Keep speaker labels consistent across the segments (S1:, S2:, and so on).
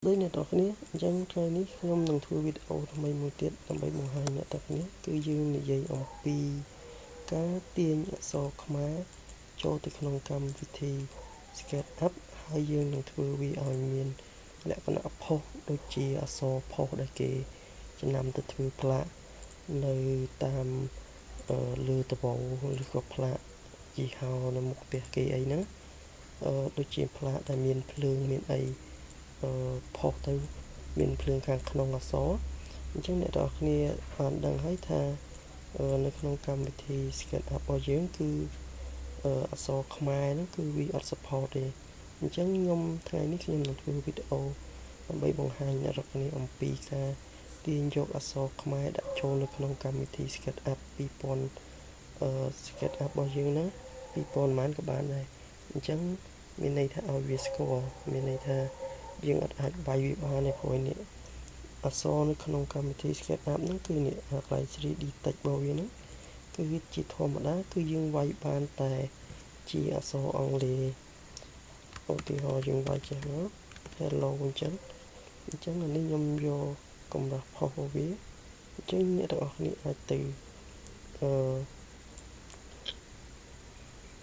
S1: đây này tao này chẳng cái này nhom nâng thua videoทำไม một tiết làm bài một hai này tao này cứ dương này dây ông pi cá tiên so khóa cho từ khung cam vị thi SketchUp hai dương nâng thua video miền lại còn upload đôi chia so po đây kì cho nằm từ thua pla nơi tam lừa tập bộ lừa có pla chỉ hao là một việc kỳ ấy nữa đôi chia pla tại miền phượng miền ấyพอទៅមានភ្លើងខាងក្នុងអក្សរអញ្ចឹងអ្នកនរគ្នាបានដឹងហើយថានៅក្នុងកម្មវិធី SketchUp របស់យើងគឺអក្សរខ្មែរហ្នឹងគឺវាអត់ support ទេអញ្ចឹងខ្ញុំថ្ងៃនេះខ្ញុំនឹងធ្វើវីដេអូដើម្បីបង្ហាញអ្នកនរគ្នាអំពីការទាញយកអក្សរខ្មែរដាក់ចូលនៅក្នុងកម្មវិធី SketchUp 2000 SketchUp របស់យើងណា2000ម៉ានក៏បានដែរអញ្ចឹងមានន័យថាឲ្យវាស្គាល់មានន័យថាយើងអត់អាចវាយវាបានទេព្រោះនេះអក្សរនៅក្នុងកម្មវិធី SketchUp ហ្នឹងគឺនេះកន្លែង 3D text របស់វាហ្នឹងគឺជាធម្មតាគឺយើងវាយបានតែជាអក្សរអង់គ្លេសឧទាហរណ៍យើងវាយចេះមក hello អញ្ចឹងអានេះខ្ញុំយកកម្រាស់ផុសរបស់វាអញ្ចឹងអ្នកទាំងអស់គ្នាអាចទៅ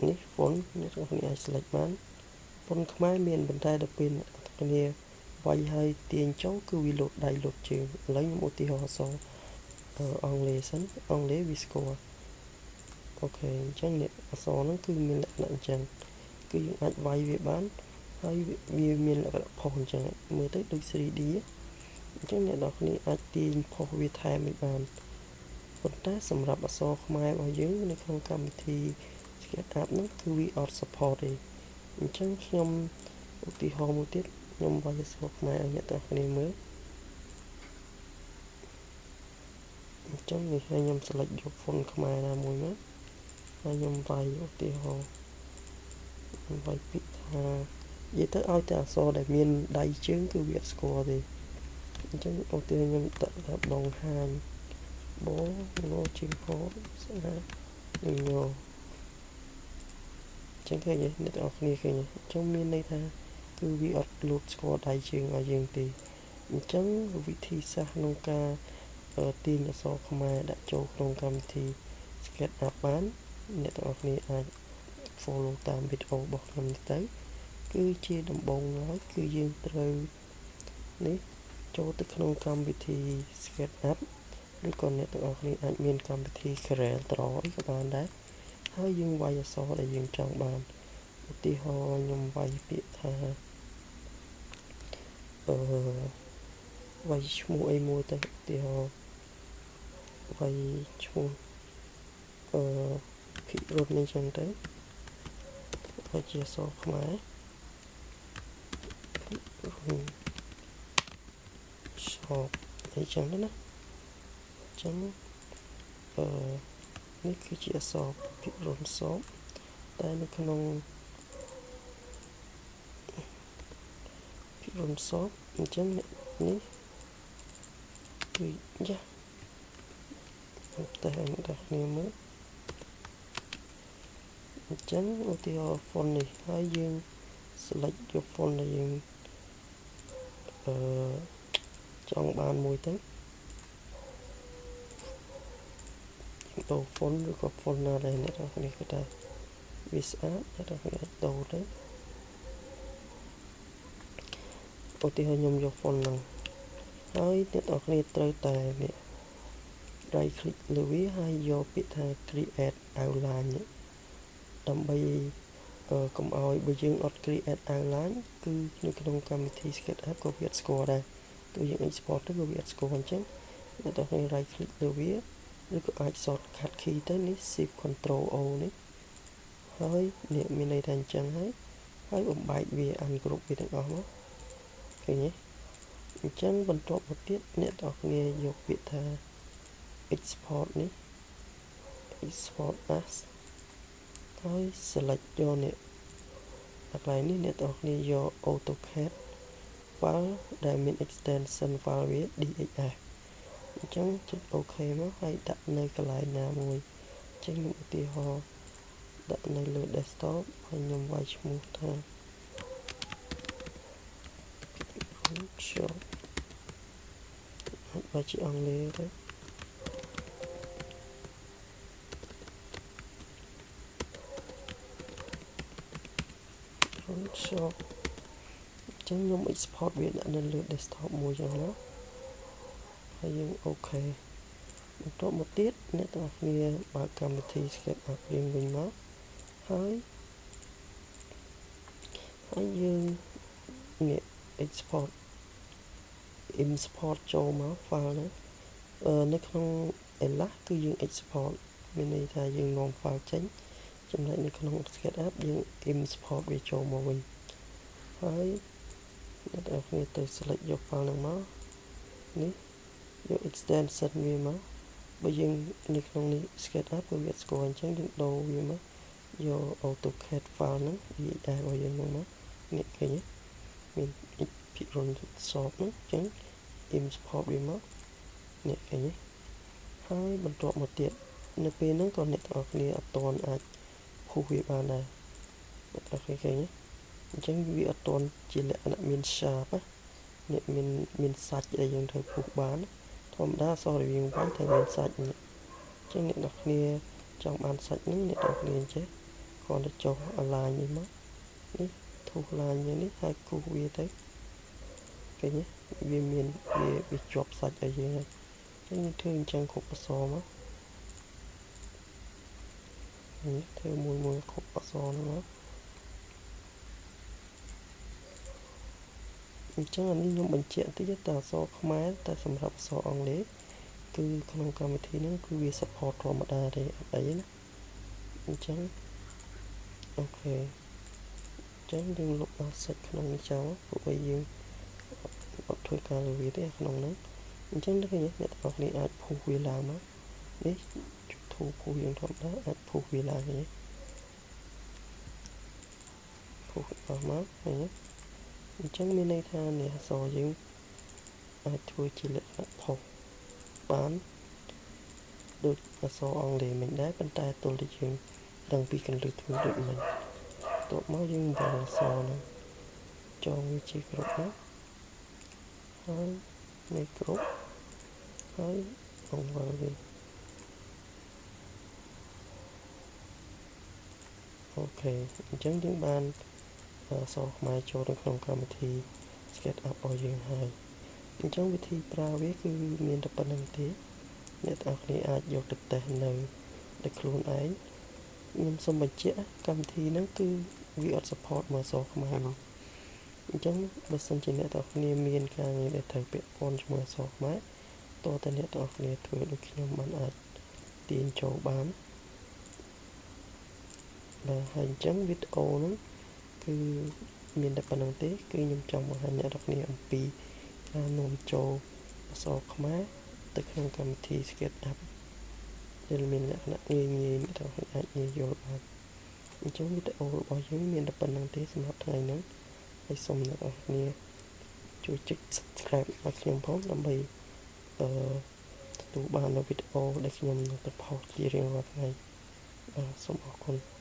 S1: នេះ font អ្នកទាំងអស់គ្នាអាច select បាន font ខ្មែរមានប៉ុន្តែដល់ពេលគ្នាវាយហើយទាញចូលគឺវាលោតដៃលោតជើងឥឡូវខ្ញុំឧទាហរណ៍អក្សរអង់គ្លេសសិនអង់គ្លេសវាស្គាល់អូខេអញ្ចឹងនេះអក្សរហ្នឹងគឺមានលក្ខណៈអញ្ចឹងគឺយើងអាចវាយវាបានហើយវាមានលក្ខណៈផុសអញ្ចឹងមើលទៅដូច 3D អញ្ចឹងអ្នកនរគ្នាអាចទាញផុសវាថែមបានប៉ុន្តែសម្រាប់អក្សរខ្មែររបស់យើងនៅក្នុងកម្មវិធី SketchUp ហ្នឹងគឺវាអត់ support ទេអញ្ចឹងខ្ញុំឧទាហរណ៍មួយទៀតខ្ញុំវាយអក្សរខ្មែរឲ្យអ្នកទាំងគ្នាមើលអញ្ចឹងនេះហើយខ្ញុំ select យក font ខ្មែរណាមួយមកហើយខ្ញុំវាយឧទាហរណ៍ខ្ញុំវាយពាក្យថានិយាយទៅឲ្យតែអក្សរដែលមានដៃជើងគឺវាអត់ស្គាល់ទេអញ្ចឹងឧទាហរណ៍ខ្ញុំដាក់ដងហាញបងងជាងហោស្អាតញោអញ្ចឹងឃើញអ្នកទាំងគ្នាឃើញអញ្ចឹងមានន័យថាគឺវាអត់លោតស្គាល់ដៃជើងឲ្យយើងទេអញ្ចឹងវិធីសាស្ត្រក្នុងការទាញអក្សរខ្មែរដាក់ចូលក្នុងកម្មវិធី SketchUp បានអ្នកទាំងអស់គ្នាអាច follow តាមវីដេអូរបស់ខ្ញុំនេះទៅគឺជាដំបូងឡើយគឺយើងត្រូវនេះចូលទៅក្នុងកម្មវិធី SketchUp ឬក៏អ្នកទាំងអស់គ្នាអាចមានកម្មវិធី Corel Draw អីក៏បានដែរហើយយើងវាយអក្សរដែលយើងចង់បានឧទាហរណ៍ខ្ញុំវាយពាក្យថាវាយឈ្មោះអីមួយទៅឧទាហរណ៍វាយឈ្មោះភិរុននេះចឹងទៅវាយជាអក្សរខ្មែរឈប់អីចឹងណាអញ្ចឹងនេះគឺជាអក្សរភិរុនសពតែនៅក្នុងភិរុនសពអញ្ចឹងនេះគឺយ៉ាតែអ្នកគ្នាមើលអញ្ចឹងឧទាហរណ៍ font នេះហើយយើង select យក font ដែលយើងចង់បានមួយទៅដូរ font ឬក៏ font ណាដែលអ្នកគ្នាគិតថាវាស្អាតអ្នកគ្នាដូរទៅឧទាហរណ៍ខ្ញុំយក font ហ្នឹងហើយអ្នកគ្នាត្រូវតែនេះ right click លើវាហើយយកពាក្យថា create outline ដើម្បីកុំឲ្យបើយើងអត់ create outline គឺនៅក្នុងកម្មវិធី SketchUp ក៏វាអត់ស្គាល់ដែរទោះយើង export ទៅក៏វាអត់ស្គាល់អញ្ចឹងអ្នកទាំង right click លើវាឬក៏អាច shortcut key ទៅនេះ shift control O នេះហើយនេះមានន័យថាអញ្ចឹងហើយបំបែកវា ungroup វាទាំងអស់មកឃើញទេអញ្ចឹងបន្ទាប់មកទៀតអ្នកទាំងគ្នាយកពាក្យថា export នេះ export as ហើយ select យកនេះកន្លែងនេះអ្នកទាំងគ្នាយក AutoCAD file ដែលមាន extension file វា DXF អញ្ចឹងចុច OK មកហើយដាក់នៅកន្លែងណាមួយអញ្ចឹងខ្ញុំឧទាហរណ៍ដាក់នៅលើ desktop ហើយខ្ញុំវាយឈ្មោះថា Shop បើជាអង់គ្លេសទៅ Shop ចឹងខ្ញុំ export វាដាក់នៅលើ desktop មួយចឹងណាហើយយើងអូខេបន្ទាប់មកទៀតអ្នកទាំងអស់គ្នាបើកកម្មវិធី SketchUp រៀងវិញមកហើយយើងនេះ export import ចូលមក file ហ្នឹងនៅក្នុង Elas គឺយើង export មានន័យថាយើងនាំ file ចេញចំណែកនៅក្នុង SketchUp យើង import វាចូលមកវិញហើយអ្នកទាំងអស់គ្នាទៅ select យក file ហ្នឹងមកនេះយក extension វាមកបើយើងនៅក្នុងនេះ SketchUp គឺវាស្គាល់អញ្ចឹងយើងដូរវាមកយក AutoCAD file ហ្នឹងវាដែររបស់យើងហ្នឹងមកនេះឃើញទេមានភិរុនសបហ្នឹងអញ្ចឹង import វាមកនេះឃើញទេហើយបន្ទាប់មកទៀតនៅពេលហ្នឹងក៏អ្នកទាំងអស់គ្នាអត់ទាន់អាចពុះវាបានដែរអ្នកទាំងអស់គ្នាឃើញទេអញ្ចឹងវាអត់ទាន់ជាលក្ខណៈមាន sharp ណានេះមានសាច់ដែលយើងត្រូវពុះបានធម្មតាអក្សរដែលយើងវាយត្រូវមានសាច់នេះអញ្ចឹងអ្នកទាំងគ្នាចង់បានសាច់ហ្នឹងអ្នកទាំងគ្នាចេះគ្រាន់តែចុះ align នេះមកនេះធូស line យ៉ាងនេះហើយគូសវាទៅឃើញទេវាមានវាជាប់សាច់ឲ្យយើងហើយអញ្ចឹងយើងធ្វើអញ្ចឹងគ្រប់អក្សរមកនេះធ្វើមួយគ្រប់អក្សរហ្នឹងមកអញ្ចឹងអានេះខ្ញុំបញ្ជាក់តិចតែអក្សរខ្មែរតែសម្រាប់អក្សរអង់គ្លេសគឺក្នុងកម្មវិធីហ្នឹងគឺវា support ធម្មតាទេអត់អីណាអញ្ចឹងអូខេអញ្ចឹងយើងលុបអស់សាច់ក្នុងនេះចោលព្រោះឲ្យយើងអត់ធ្វើការលើវាទេក្នុងហ្នឹងអញ្ចឹងឃើញអ្នកទាំងអស់គ្នាអាចពុះវាឡើងមកនេះជុំធូពុះយើងធម្មតាអាចពុះវាឡើងនេះពុះអស់មកឃើញទេអញ្ចឹងមានន័យថានេះអក្សរយើងអាចធ្វើជាលក្ខណៈផុសបានដូចអក្សរអង់គ្លេសមិនដែរប៉ុន្តែទល់តែយើងដឹងពីកន្លឹះធ្វើដូចមិនតបមកយើងបង្អក្សរហ្នឹងចងវាជាគ្រប់មកហើយនេះគ្រប់ហើយបង្វិលវាអូខេអញ្ចឹងយើងបានអក្សរខ្មែរចូលនៅក្នុងកម្មវិធី SketchUp របស់យើងហើយអញ្ចឹងវិធីប្រើវាគឺមានតែប៉ុណ្្នឹងទេអ្នកទាំងអស់គ្នាអាចយកទៅតេស្តនៅដោយខ្លួនឯងខ្ញុំសូមបញ្ជាក់កម្មវិធីហ្នឹងគឺវាអត់ support មកអក្សរខ្មែរមកអញ្ចឹងបើសិនជាអ្នកទាំងអស់គ្នាមានការងារដែលត្រូវពាក់ព័ន្ធជាមួយអក្សរខ្មែរតើតើអ្នកទាំងអស់គ្នាធ្វើដូចខ្ញុំបានអាចទាញចូលបានបាទហើយអញ្ចឹងវីដេអូហ្នឹងគឺមានតែប៉ុណ្្នឹងទេគឺខ្ញុំចង់បង្ហាញអ្នកទាំងអស់គ្នាអំពីការនាំចូលអក្សរខ្មែរទៅក្នុងកម្មវិធី SketchUp ដែលមានលក្ខណៈងាយអ្នកទាំងអស់គ្នាអាចងាយយល់បានអញ្ចឹងវីដេអូរបស់យើងមានតែប៉ុណ្្នឹងទេសម្រាប់ថ្ងៃនេះហើយសូមអ្នកទាំងអស់គ្នាជួយចុច subscribe ឲ្យខ្ញុំផងដើម្បីទទួលបាននូវវីដេអូដែលខ្ញុំនឹងទៅផុសជារៀងរាល់ថ្ងៃបាទសូមអរគុណ